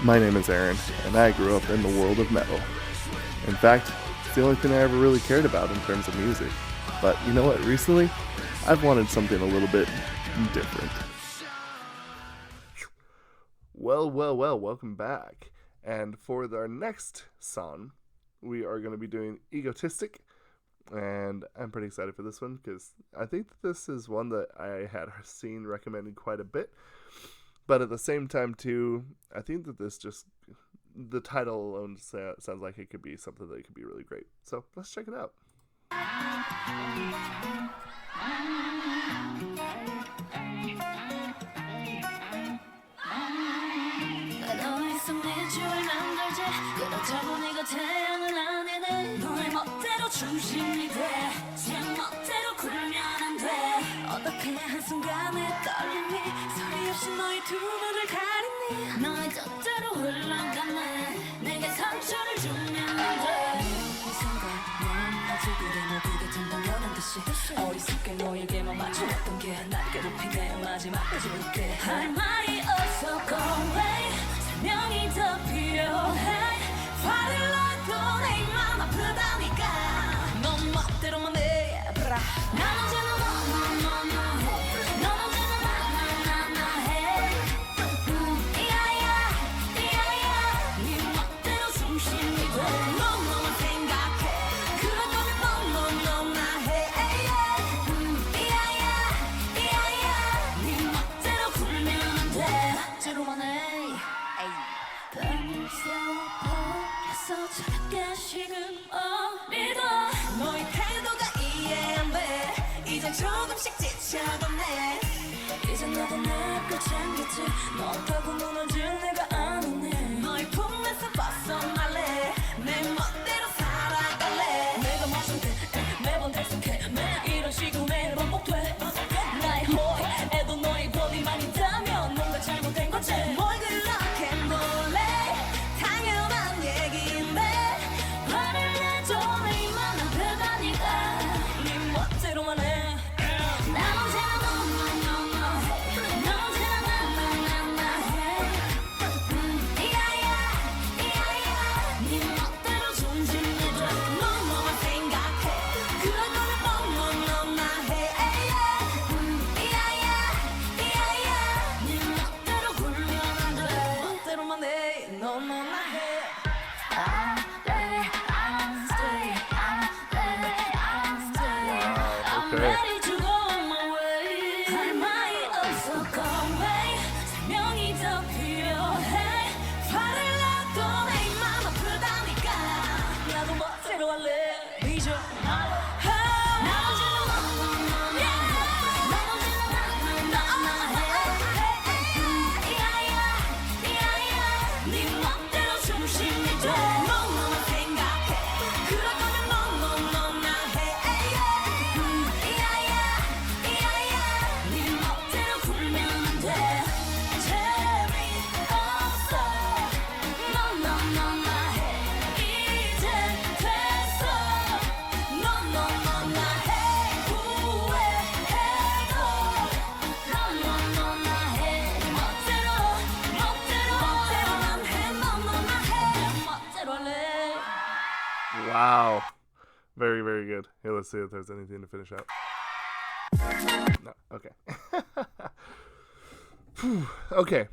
My name is Aaron, and I grew up in the world of metal. In fact, it's the only thing I ever really cared about in terms of music. But you know what, recently, I've wanted something a little bit different. Well, welcome back. And for our next song, we are going to be doing Egotistic. And I'm pretty excited for this one because I think that this is one that I had seen recommended quite a bit. But at the same time, too, I think that the title alone sounds like it could be something that could be really great. So let's check it out. 중심이 돼. 제 멋대로 굴면 안 돼. 어떻게 한순간에 떨림이 소리 없이 너의 두 눈을 가리니 너의 뜻대로 흘러가네. 내게 상처를 주면 안 돼. 이 순간 넌 아직 그대 모두가 등등여는 듯이 어리석게 너에게만 맞춰왔던 게 날 괴롭힌 내 마지막까지 볼게. 할 말이 없어 go away. 설명이 더 필요해. 화를 나도 내 맘 아프다니까. 멋대로만 해. 난 언제나 너너너너해. 넌 언제나 나나나나 해. 이야야 이야야 네 멋대로 중심이 돼. 너너만 생각해. 그럴 거면 너너너나 해. 이야야 이야야 네 멋대로 굴면 안 돼. 멋대로만 해. 밤새워버렸어 차갑게 식은 어리도 너의 태도가 이해 안 돼. 이젠 조금씩 지쳐가네. 이젠 너도 내걸 챙겼지. 너 없다고 무너질 내가 아니네. 너의 품에서 벗어날래. 내 멋대로 살아갈래. 내가 멋진데 매번 대성해. 매일 이런 식으로 매일 반복돼. 나의 호의에도 너의 권위만 있다면 뭔가 잘못된 거지. 뭘 그렇게 놀래. 당연한 얘기인데 화를 내줘. 내 맘 아프다니까. 네 멋대로만 해. 난 언제나 너너너너해. 넌 언제나 나나나나 해. 이야야 이야야 네 멋대로 중심이 돼. 너너만 생각해. 그럴 거면 너너너나 해. 이야야 이야야 네 멋대로 굴면 안 돼. 멋대로만 해. 너너나 해. I'm ready, I'm stay, I'm ready, I'm stay. I'm Okay. ready to go on my way. 할 말이 없어 go away. 설명이 더 필요해. 화를 나도 내 맘 아프다니까. 나도 멋대로 할래. 잊어 말아. 난 언제나 너너너너해. 넌 언제나 나나나나 해. 이야야 이야야 네 멋대로 중심이 돼. 너너만 생각해. 그럴 거면 너너너나 해. 이야야 이야야 네 멋대로 굴면 안 돼. 재미없어. 너너너나 해. 이제 됐어. 너너너나 해. 후회해도 너너너나 해. 멋대로 멋대로만 해. 너너나 해. 멋대로 할래. Wow. Very, very good. Hey, let's see if there's anything to finish out. No. Okay. Phew. Okay.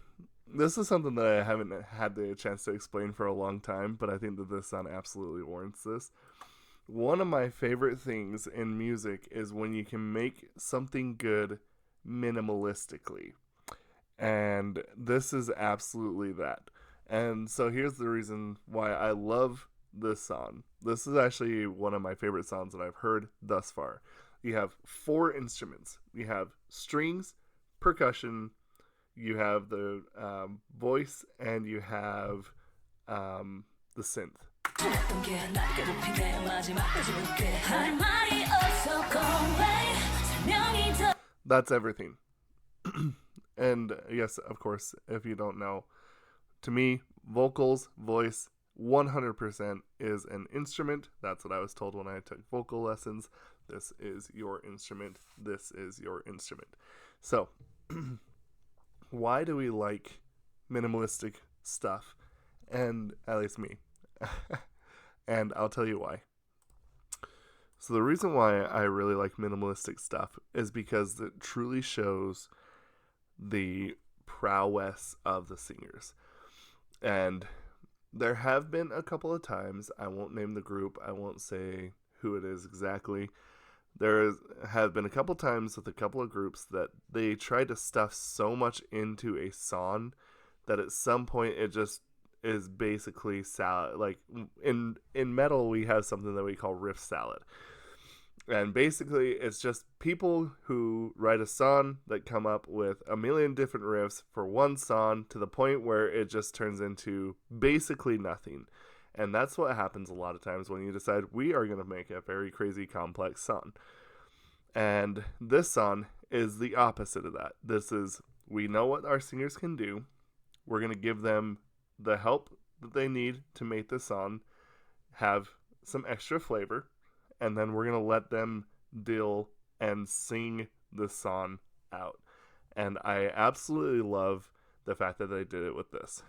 This is something that I haven't had the chance to explain for a long time, but I think that this song absolutely warrants this. One of my favorite things in music is when you can make something good minimalistically. And this is absolutely that. And so here's the reason why I love this song. This is actually one of my favorite songs that I've heard thus far. You have 4 instruments. You have strings, percussion, you have the voice, and you have the synth. 좋았던 게 날 괴롭힌 내 마지막까지 볼게. 할 말이 없어 go away. 설명이 더 That's everything. And yes, of course, if you don't know, to me, vocals, voice, 100% is an instrument. That's what I was told when I took vocal lessons. This is your instrument. This is your instrument. So, why do we like minimalistic stuff, and at least me. And I'll tell you why. So the reason why I really like minimalistic stuff is because it truly shows the prowess of the singers. And there have been a couple of times, I won't name the group, I won't say who it is exactly. Have been a couple times with a couple of groups that they tried to stuff so much into a song that at some point it just is basically salad. Like in metal, we have something that we call riff salad. And basically, it's just people who write a song that come up with a million different riffs for one song to the point where it just turns into basically nothing. And that's what happens a lot of times when you decide we are going to make a very crazy complex song. And this song is the opposite of that. This is, we know what our singers can do. We're going to give them the help that they need to make the song have some extra flavor. And then we're going to let them deal and sing the song out. And I absolutely love the fact that they did it with this.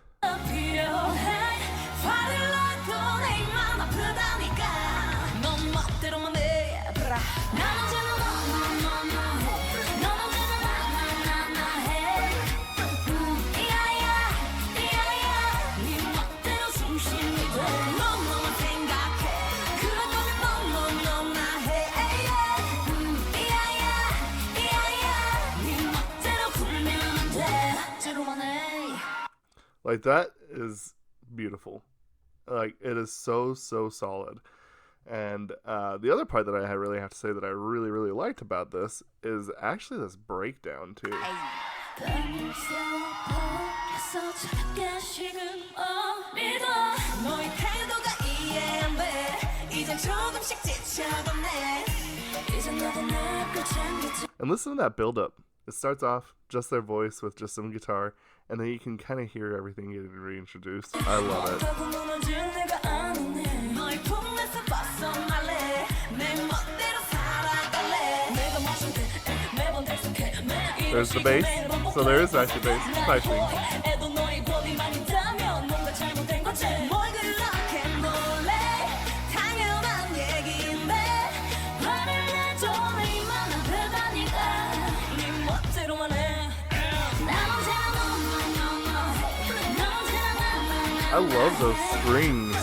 Like, that is beautiful. Like, it is so solid. And the other part that I really have to say that I really, really liked about this is actually this breakdown, too. And listen to that build-up. It starts off just their voice with just some guitar, and then you can kind of hear everything getting reintroduced. I love it. There's the bass. So there is actually bass. I think. I love those strings.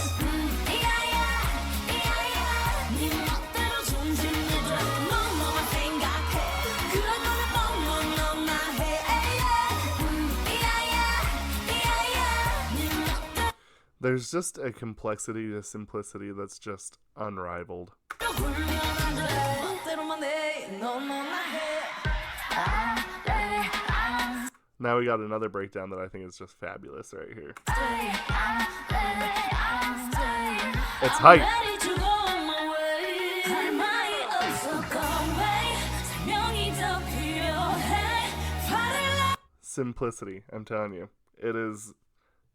There's just a complexity to simplicity that's just unrivaled. Now we got another breakdown that I think is just fabulous right here. It's hype. Simplicity, I'm telling you. It is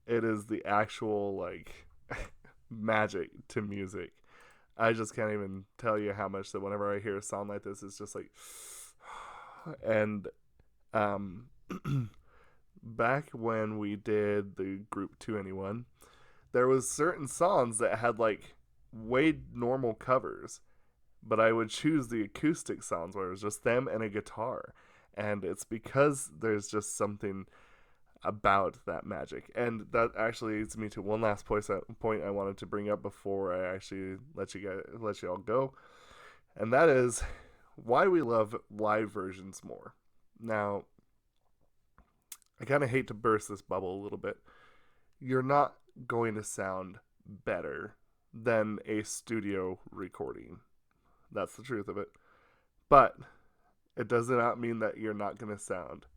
the actual, like, magic to music. I just can't even tell you how much that whenever I hear a song like this, it's just like, and back when we did the group 2NE1, there was certain songs that had like way normal covers, but I would choose the acoustic songs where it was just them and a guitar, and it's because there's just something about that magic. And that actually leads me to one last point I wanted to bring up before I actually let you all go, and that is why we love live versions more. Now, I kind of hate to burst this bubble a little bit. You're not going to sound better than a studio recording. That's the truth of it. But it does not mean that you're not going to sound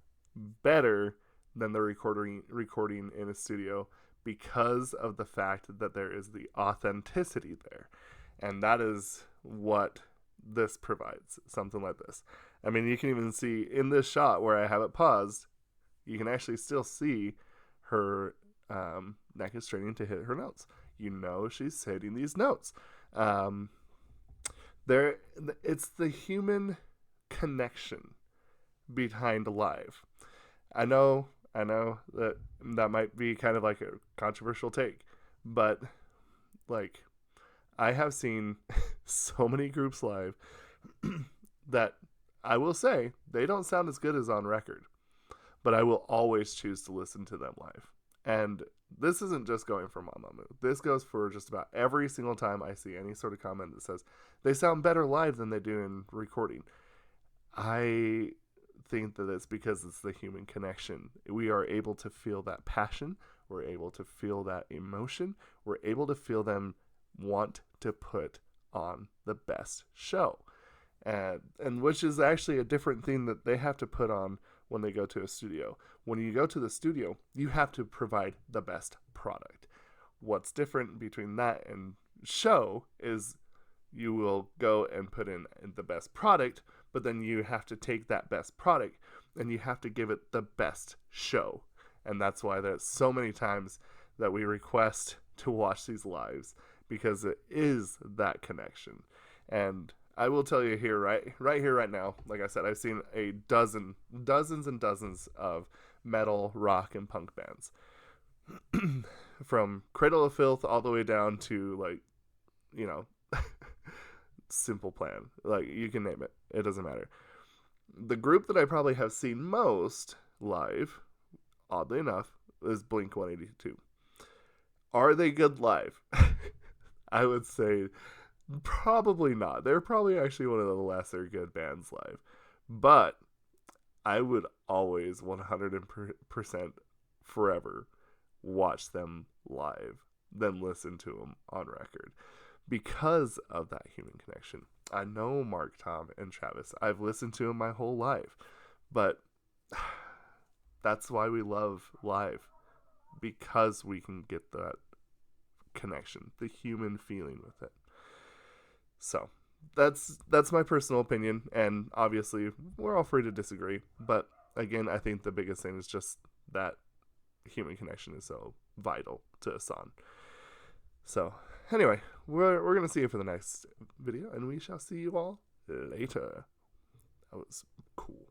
better than the recording in a studio, because of the fact that there is the authenticity there. And that is what this provides, something like this. I mean, you can even see in this shot where I have it paused, you can actually still see her neck is straining to hit her notes. You know she's hitting these notes. It's the human connection behind live. I know I know that might be kind of like a controversial take, but like I have seen so many groups live that I will say they don't sound as good as on record, but I will always choose to listen to them live. And this isn't just going for Mamamoo. This goes for just about every single time I see any sort of comment that says they sound better live than they do in recording. I think that it's because it's the human connection. We are able to feel that passion. We're able to feel that emotion. We're able to feel them want to put on the best show. And which is actually a different thing that they have to put on when they go to a studio. When you go to the studio, you have to provide the best product. What's different between that and show is you will go and put in the best product, but then you have to take that best product and you have to give it the best show. And that's why there's so many times that we request to watch these lives, because it is that connection. And I will tell you here, right here, right now, like I said, I've seen dozens and dozens of metal, rock, and punk bands. From Cradle of Filth all the way down to, like, you know, Simple Plan. Like, you can name it. It doesn't matter. The group that I probably have seen most live, oddly enough, is Blink-182. Are they good live? I would say probably not. They're probably actually one of the lesser good bands live. But I would always 100% forever watch them live than listen to them on record because of that human connection. I know Mark, Tom, and Travis. I've listened to them my whole life. But that's why we love live, because we can get that connection, the human feeling with it. So that's my personal opinion, and obviously we're all free to disagree, but again, I think the biggest thing is just that human connection is so vital to a song. So anyway, we're gonna see you for the next video, and we shall see you all later. That was cool.